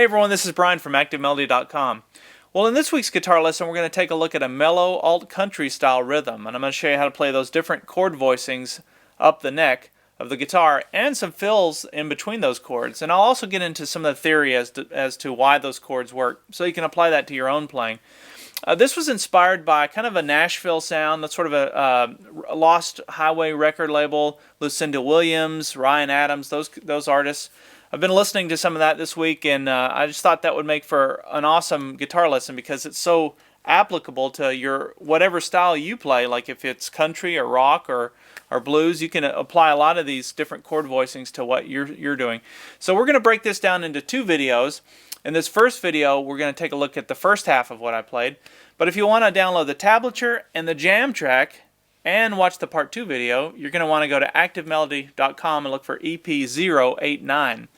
everyone, this is Brian from ActiveMelody.com. Well, in this week's guitar lesson, we're going to take a look at a mellow alt-country style rhythm, and I'm going to show you how to play those different chord voicings up the neck of the guitar and some fills in between those chords. And I'll also get into some of the theory as to why those chords work, so you can apply that to your own playing. This was inspired by kind of a Nashville sound. That's sort of a Lost Highway record label, Lucinda Williams, Ryan Adams, those artists. I've been listening to some of that this week, and I just thought that would make for an awesome guitar lesson because it's so applicable to your whatever style you play. Like if it's country or rock or blues, you can apply a lot of these different chord voicings to what you're doing. So we're going to break this down into two videos. In this first video, we're going to take a look at the first half of what I played. But if you want to download the tablature and the jam track and watch the part 2 video, you're going to want to go to ActiveMelody.com and look for EP089.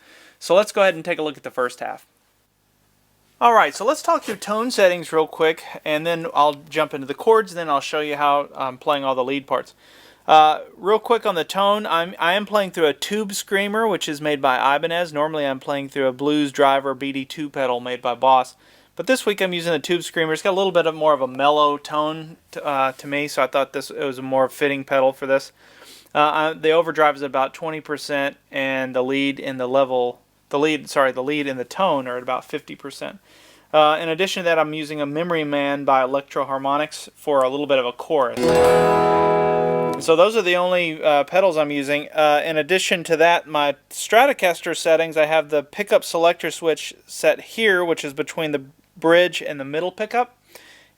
So let's go ahead and take a look at the first half. Alright, so let's talk through tone settings real quick, and then I'll jump into the chords, and then I'll show you how I'm playing all the lead parts. Real quick on the tone, I am playing through a tube screamer, which is made by Ibanez. Normally I'm playing through a blues driver BD2 pedal made by Boss. But this week I'm using a tube screamer. It's got a little bit more of a mellow tone to me, so I thought it was a more fitting pedal for this. The overdrive is about 20%, and the lead and the lead and the tone are at about 50%. In addition to that, I'm using a Memory Man by Electro Harmonics for a little bit of a chorus. So those are the only pedals I'm using. In addition to that, my Stratocaster settings, I have the pickup selector switch set here, which is between the bridge and the middle pickup,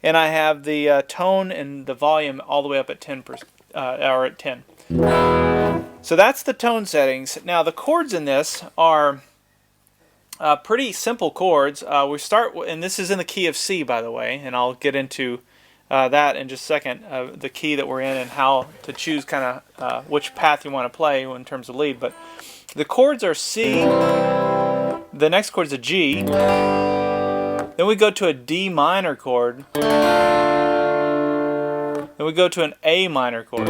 and I have the tone and the volume all the way up at 10%, or at 10. So that's the tone settings. Now the chords in this are pretty simple chords. We start, and this is in the key of C, by the way, and I'll get into that in just a second, the key that we're in and how to choose kind of which path you want to play in terms of lead. But the chords are C, the next chord is a G, then we go to a D minor chord, then we go to an A minor chord.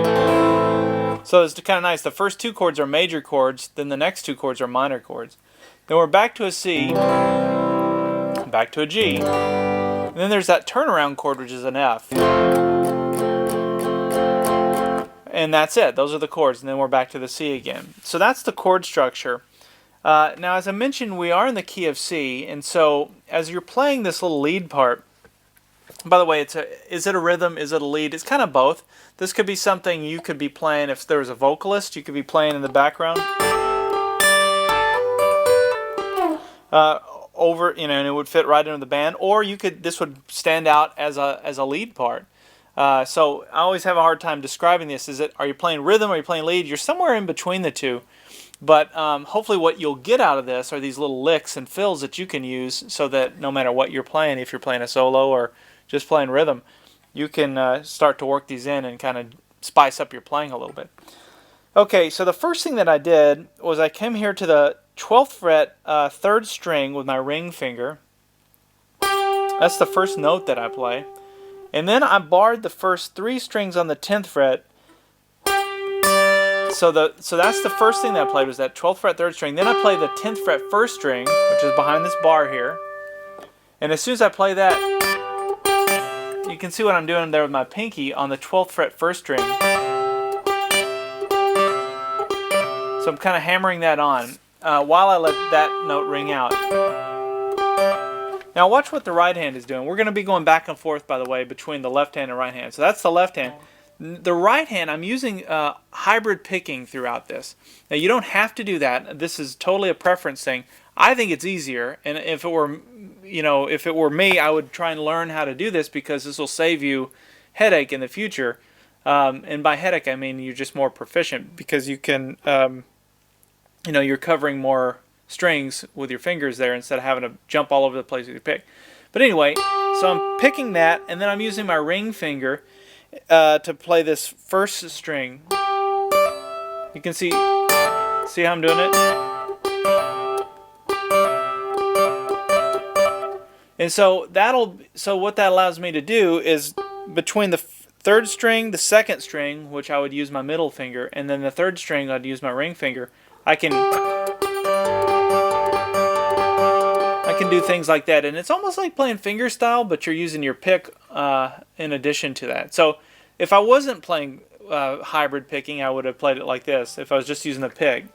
So it's kind of nice. The first two chords are major chords, then the next two chords are minor chords. Then we're back to a C, back to a G, and then there's that turnaround chord, which is an F. And that's it. Those are the chords, and then we're back to the C again. So that's the chord structure. Now, as I mentioned, we are in the key of C, and so as you're playing this little lead part, by the way, is it a rhythm? Is it a lead? It's kind of both. This could be something you could be playing if there was a vocalist. You could be playing in the background. And it would fit right into the band, or this would stand out as a lead part. So I always have a hard time describing this. Are you playing rhythm or are you playing lead? You're somewhere in between the two. But hopefully what you'll get out of this are these little licks and fills that you can use so that no matter what you're playing, if you're playing a solo or just playing rhythm, you can start to work these in and kind of spice up your playing a little bit. Okay, so the first thing that I did was I came here to the 12th fret, 3rd string with my ring finger. That's the first note that I play. And then I barred the first 3 strings on the 10th fret. So that's the first thing that I played, was that 12th fret 3rd string. Then I play the 10th fret 1st string, which is behind this bar here. And as soon as I play that, you can see what I'm doing there with my pinky on the 12th fret 1st string. So I'm kind of hammering that on while I let that note ring out. Now watch what the right hand is doing. We're going to be going back and forth, by the way, between the left hand and right hand. So that's the left hand. The right hand, I'm using hybrid picking throughout this. Now you don't have to do that. This is totally a preference thing. I think it's easier, and if it were me, I would try and learn how to do this because this will save you headache in the future. And by headache, I mean you're just more proficient because you can, you're covering more strings with your fingers there instead of having to jump all over the place with your pick. But anyway, so I'm picking that, and then I'm using my ring finger to play this first string. You can see how I'm doing it? And so what that allows me to do is between the 3rd string, the 2nd string, which I would use my middle finger, and then the 3rd string I'd use my ring finger, I can can do things like that, and it's almost like playing fingerstyle, but you're using your pick in addition to that. So if I wasn't playing hybrid picking, I would have played it like this if I was just using the pick.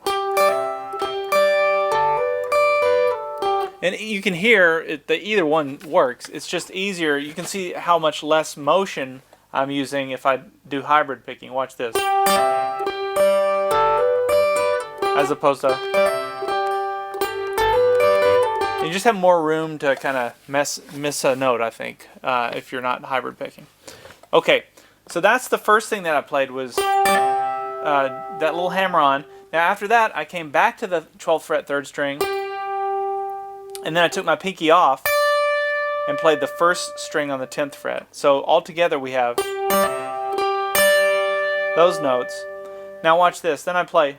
And you can hear that either one works. It's just easier. You can see how much less motion I'm using if I do hybrid picking. Watch this. As opposed to... You just have more room to kind of miss a note, I think, if you're not hybrid picking. Okay, so that's the first thing that I played was that little hammer-on. Now after that, I came back to the 12th fret 3rd string, and then I took my pinky off and played the 1st string on the 10th fret. So altogether we have those notes. Now watch this. Then I play.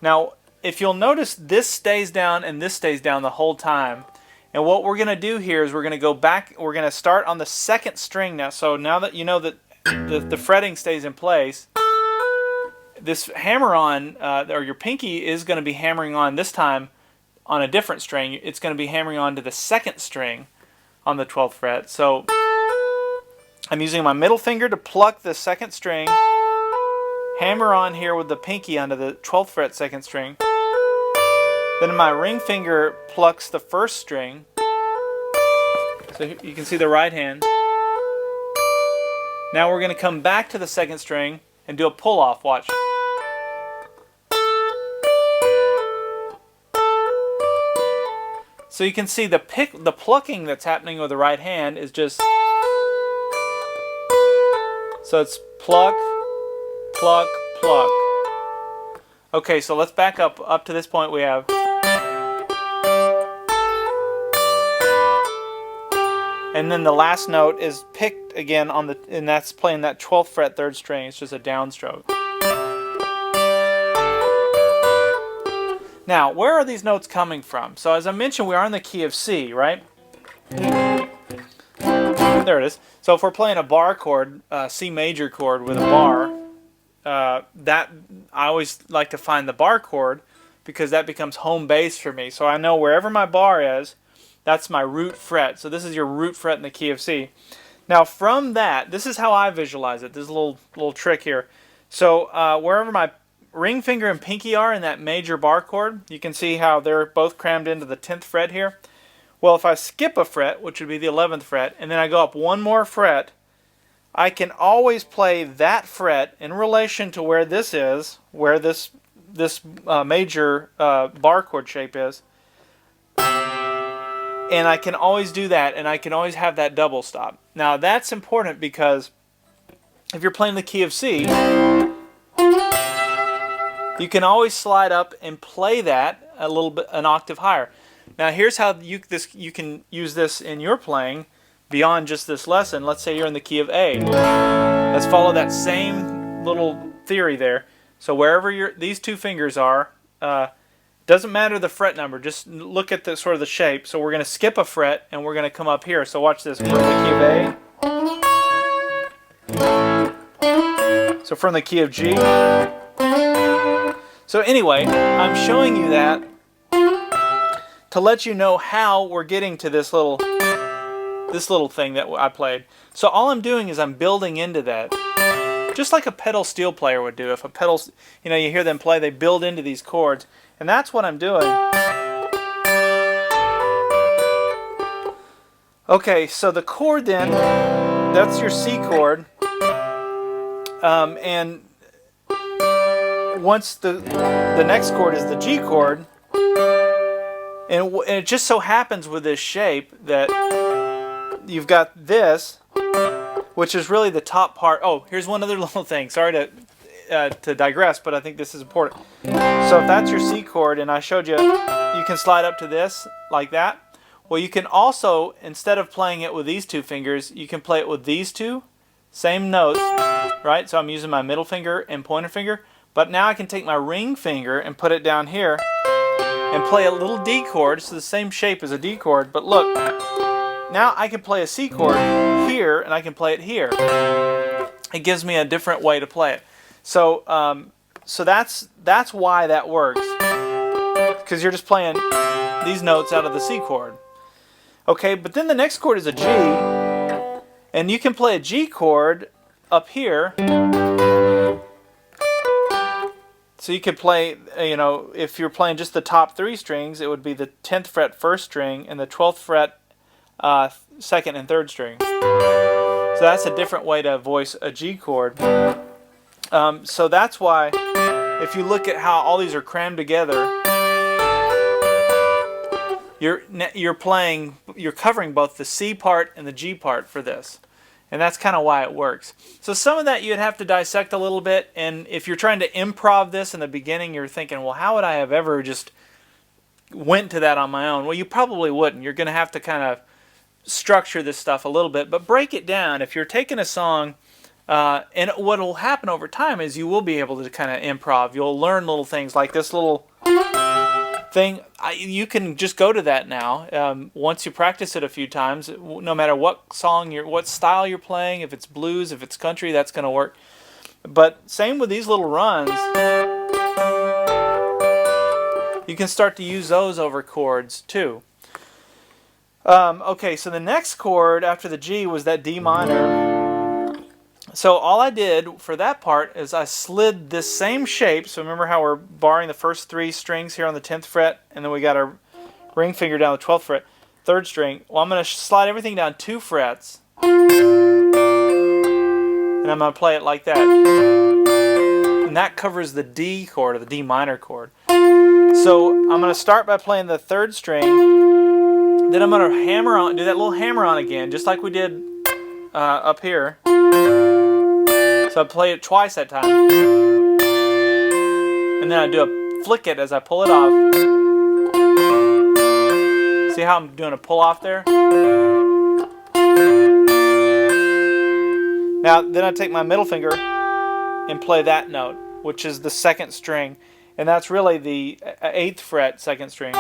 Now if you'll notice, this stays down and this stays down the whole time. And what we're going to do here is we're going to go back. We're going to start on the 2nd string now. So now that you know that the fretting stays in place, this hammer-on, or your pinky, is going to be hammering on this time on a different string. It's going to be hammering on to the 2nd string on the 12th fret. So I'm using my middle finger to pluck the 2nd string, hammer on here with the pinky onto the 12th fret 2nd string. Then my ring finger plucks the 1st string. So you can see the right hand. Now we're going to come back to the 2nd string and do a pull-off. Watch. So you can see the plucking that's happening with the right hand is just... So it's pluck, pluck, pluck. Okay, so let's back up. Up to this point we have... And then the last note is picked again on the, and that's playing that 12th fret 3rd string. It's just a downstroke. Now, where are these notes coming from? So as I mentioned, we are in the key of C, right? There it is. So if we're playing a bar chord, C major chord with a bar, that I always like to find the bar chord because that becomes home base for me. So I know wherever my bar is, that's my root fret. So this is your root fret in the key of C. Now from that, this is how I visualize it. This is a little trick here. So wherever my ring finger and pinky are in that major bar chord, you can see how they're both crammed into the 10th fret here. Well, if I skip a fret, which would be the 11th fret, and then I go up one more fret, I can always play that fret in relation to where this is, where this major bar chord shape is. And I can always do that, and I can always have that double stop. Now that's important because if you're playing the key of C, you can always slide up and play that a little bit, an octave higher. Now here's how you can use this in your playing beyond just this lesson. Let's say you're in the key of A. Let's follow that same little theory there. So wherever these two fingers are, doesn't matter the fret number, just look at the sort of the shape. So we're going to skip a fret and we're going to come up here. So watch this. We're in the key of A. So from the key of G. So anyway, I'm showing you that to let you know how we're getting to this little thing that I played. So all I'm doing is I'm building into that. Just like a pedal steel player would do. If a pedal, you hear them play, they build into these chords. And that's what I'm doing. Okay, so the chord then, that's your C chord. And once the next chord is the G chord, and it just so happens with this shape that you've got this, which is really the top part. Oh, here's one other little thing. Sorry to digress, but I think this is important. So if that's your C chord, and I showed you, you can slide up to this like that. Well, you can also, instead of playing it with these two fingers, you can play it with these two, same notes, right? So I'm using my middle finger and pointer finger, but now I can take my ring finger and put it down here and play a little D chord. It's the same shape as a D chord, but look, now I can play a C chord here and I can play it here. It gives me a different way to play it. So so that's why that works. because you're just playing these notes out of the C chord. Okay, but then the next chord is a G, and you can play a G chord up here. So you could play, you know, if you're playing just the top 3 strings, it would be the 10th fret 1st string and the 12th fret 2nd and 3rd string. So that's a different way to voice a G chord. So that's why, if you look at how all these are crammed together, you're covering both the C part and the G part for this. And that's kind of why it works. So some of that you'd have to dissect a little bit, and if you're trying to improv this in the beginning, you're thinking, well, how would I have ever just went to that on my own? Well, you probably wouldn't. You're going to have to kind of structure this stuff a little bit, but break it down. If you're taking a song, and what will happen over time is you will be able to kind of improv. You'll learn little things like this little thing. You can just go to that now. Once you practice it a few times, no matter what song what style you're playing, if it's blues, if it's country, that's going to work. But same with these little runs. You can start to use those over chords too. Okay, so the next chord after the G was that D minor. So all I did for that part is I slid this same shape. So remember how we're barring the first 3 strings here on the 10th fret, and then we got our ring finger down the 12th fret, 3rd string. Well, I'm going to slide everything down 2 frets, and I'm going to play it like that. And that covers the D chord, or the D minor chord. So I'm going to start by playing the 3rd string, then I'm going to hammer on, do that little hammer on again, just like we did up here. So I play it twice that time. And then I do a flick it as I pull it off. See how I'm doing a pull off there? Now, then I take my middle finger and play that note, which is the 2nd string. And that's really the 8th fret 2nd string,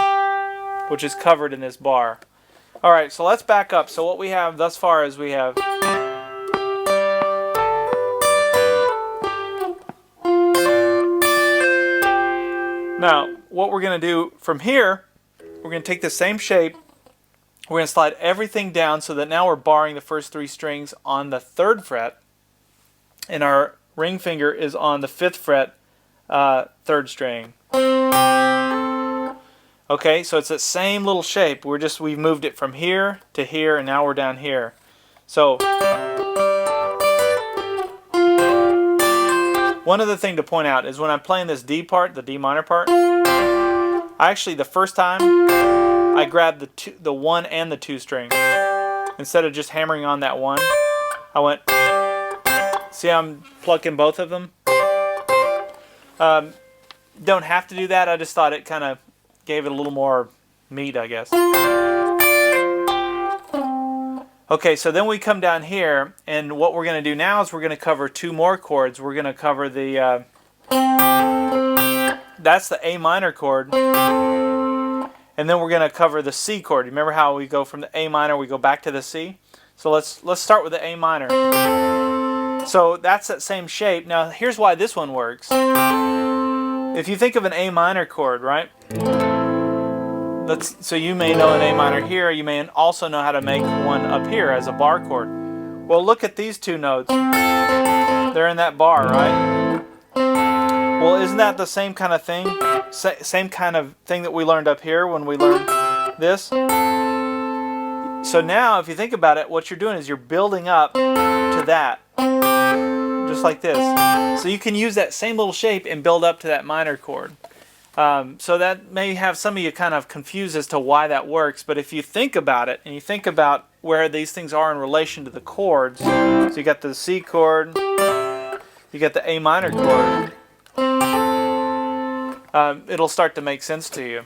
which is covered in this bar. Alright, so let's back up. So what we have thus far is we have... Now, what we're going to do from here, we're going to take the same shape, we're going to slide everything down so that now we're barring the first 3 strings on the 3rd fret, and our ring finger is on the 5th fret, 3rd string. Okay, so it's that same little shape. We've moved it from here to here, and now we're down here. So one other thing to point out is when I'm playing this D part, the D minor part, the first time I grabbed the 1 and the 2 string. Instead of just hammering on that 1, I went, see how I'm plucking both of them? Don't have to do that, I just thought it kind of gave it a little more meat, I guess. Okay, so then we come down here, and what we're going to do now is we're going to cover 2 more chords. We're going to cover the, that's the A minor chord, and then we're going to cover the C chord. Remember how we go from the A minor, we go back to the C? So let's start with the A minor. So that's that same shape. Now here's why this one works. If you think of an A minor chord, right? So you may know an A minor here, you may also know how to make one up here as a bar chord. Well, look at these 2 notes. They're in that bar, right? Well, isn't that the same kind of thing? Same kind of thing that we learned up here when we learned this? So now, if you think about it, what you're doing is you're building up to that. Just like this. So you can use that same little shape and build up to that minor chord. So that may have some of you kind of confused as to why that works, but if you think about it, and you think about where these things are in relation to the chords, so you got the C chord, you got the A minor chord, it'll start to make sense to you.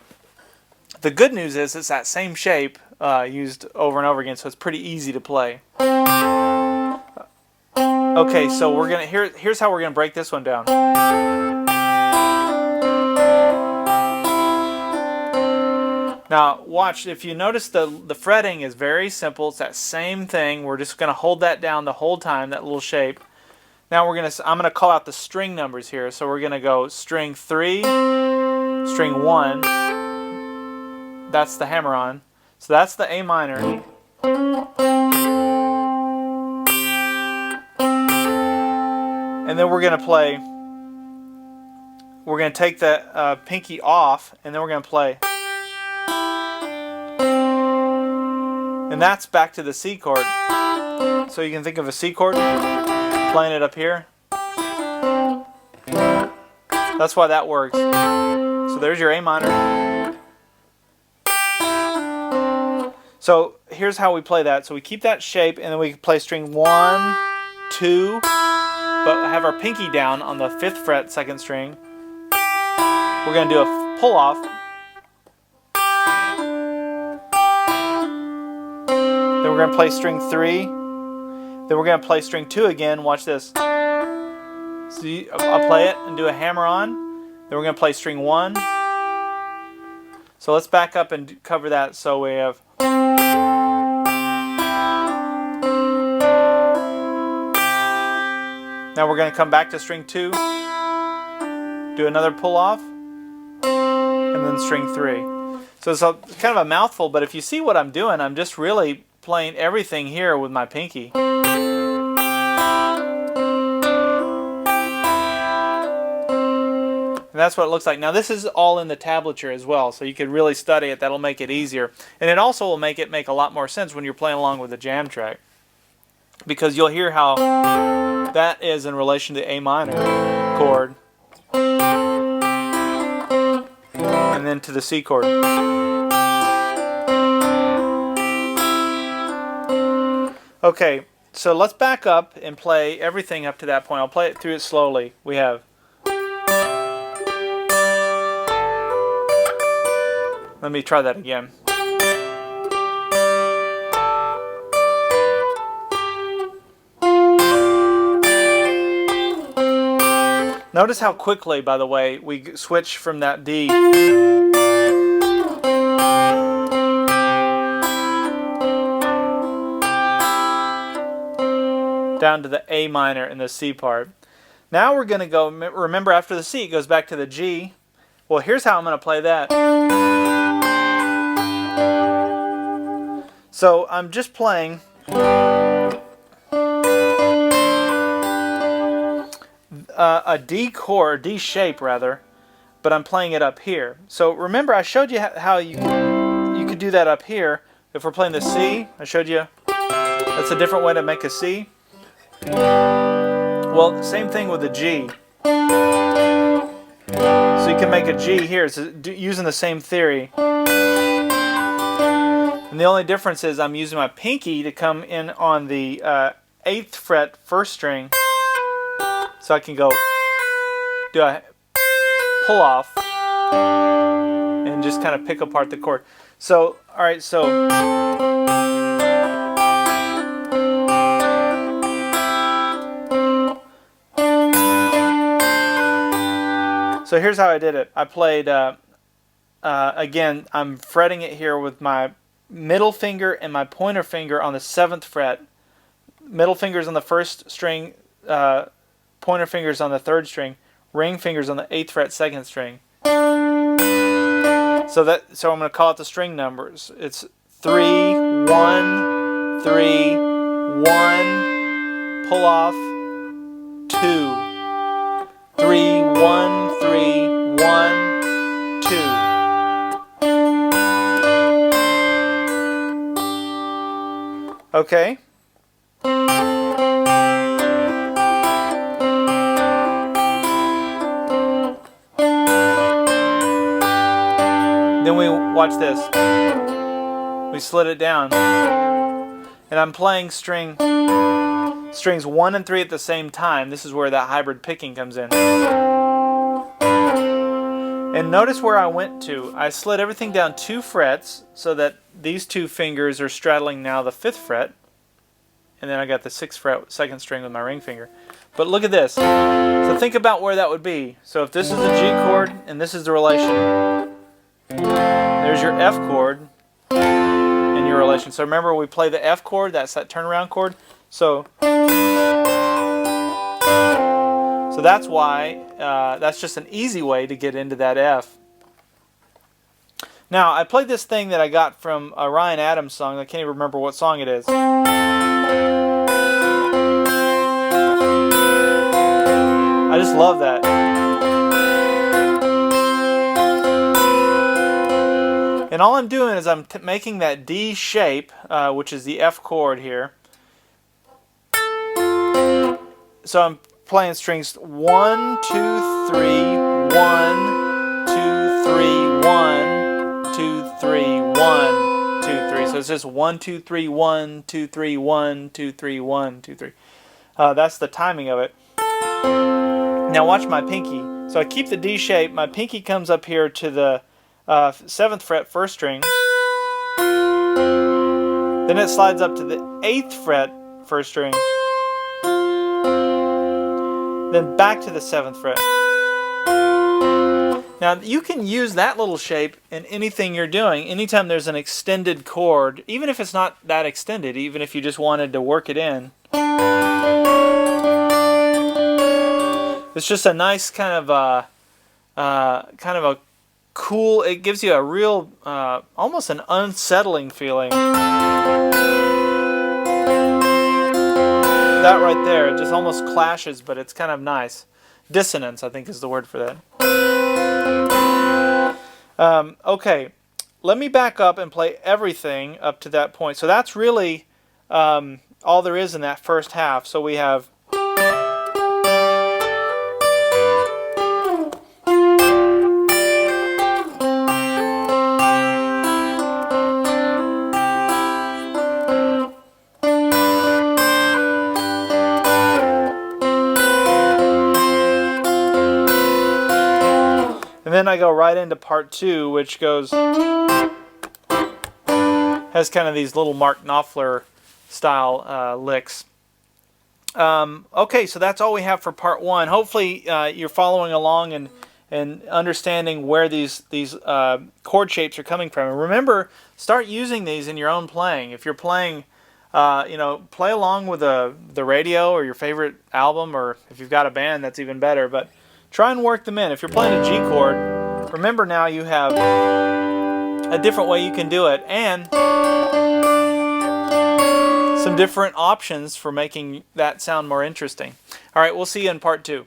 The good news is it's that same shape used over and over again, so it's pretty easy to play. Okay, so here's how we're gonna break this one down. Now watch, if you notice the fretting is very simple. It's that same thing. We're just going to hold that down the whole time, that little shape. Now I'm going to call out the string numbers here. So we're going to go string 3, string 1, that's the hammer on. So that's the A minor. And then we're going to take the pinky off, and then we're going to play. And that's back to the C chord. So you can think of a C chord, playing it up here. That's why that works. So there's your A minor. So here's how we play that. So we keep that shape, and then we play string 1, 2, but have our pinky down on the 5th fret, 2nd string. We're going to do a pull off. Then we're going to play string 3. Then we're going to play string 2 again. Watch this. See, I'll play it and do a hammer on. Then we're going to play string 1. So let's back up and cover that. So we have. Now we're going to come back to string 2. Do another pull off. And then string 3. So it's kind of a mouthful, but if you see what I'm doing, I'm just really playing everything here with my pinky. And that's what it looks like. Now this is all in the tablature as well, so you can really study it. That'll make it easier. And it also will make it make a lot more sense when you're playing along with the jam track, because you'll hear how that is in relation to the A minor chord. And then to the C chord. Okay, so let's back up and play everything up to that point. I'll play it through it slowly. We have. Let me try that again. Notice how quickly, by the way, we switch from that D down to the A minor in the C part. Now we're going to go, remember after the C it goes back to the G. Well, here's how I'm going to play that. So I'm just playing a D chord, D shape rather, but I'm playing it up here. So remember I showed you how you could do that up here. If we're playing the C, I showed you that's a different way to make a C. Well, same thing with the G. So you can make a G here. It's using the same theory. And the only difference is I'm using my pinky to come in on the 8th fret 1st string. So I can go do a pull off and just kind of pick apart the chord. So, alright, so here's how I did it. I played, again, I'm fretting it here with my middle finger and my pointer finger on the 7th fret. Middle fingers on the 1st string, pointer fingers on the 3rd string, ring fingers on the 8th fret 2nd string. So I'm going to call it the string numbers. It's 3, 1, 3, 1, pull off, 2, 3, 1, 3, 1, 2. Okay. Then we watch this. We slid it down. And I'm playing strings 1 and 3 at the same time. This is where that hybrid picking comes in. And notice where I went to. I slid everything down 2 frets so that these 2 fingers are straddling now the 5th fret. And then I got the 6th fret 2nd string with my ring finger. But look at this. So think about where that would be. So if this is the G chord and this is the relation, there's your F chord in your relation. So remember we play the F chord, that's that turnaround chord. So that's why, that's just an easy way to get into that F. Now, I played this thing that I got from a Ryan Adams song. I can't even remember what song it is. I just love that. And all I'm doing is I'm making that D shape, which is the F chord here. So I'm playing strings 1, 2, 3, 1, 2, 3, 1, 2, 3, 1, 2, 3. So it's just 1, 2, 3, 1, 2, 3, 1, 2, 3, 1, 2, 3. That's the timing of it. Now watch my pinky. So I keep the D shape. My pinky comes up here to the 7th fret, 1st string. Then it slides up to the 8th fret, 1st string. Then back to the 7th fret. Now you can use that little shape in anything you're doing. Anytime there's an extended chord, even if it's not that extended, even if you just wanted to work it in. It's just a nice kind of a cool. It gives you a real, almost an unsettling feeling. That right there, it just almost clashes, but it's kind of nice. Dissonance, I think, is the word for that. Okay, let me back up and play everything up to that point. So that's really all there is in that first half. So we have. And then I go right into part 2, which has kind of these little Mark Knopfler style licks. Okay, so that's all we have for part 1. Hopefully you're following along and understanding where these chord shapes are coming from. And remember, start using these in your own playing. If you're playing, play along with the radio or your favorite album, or if you've got a band, that's even better. But try and work them in. If you're playing a G chord, remember now you have a different way you can do it, and some different options for making that sound more interesting. All right, we'll see you in part 2.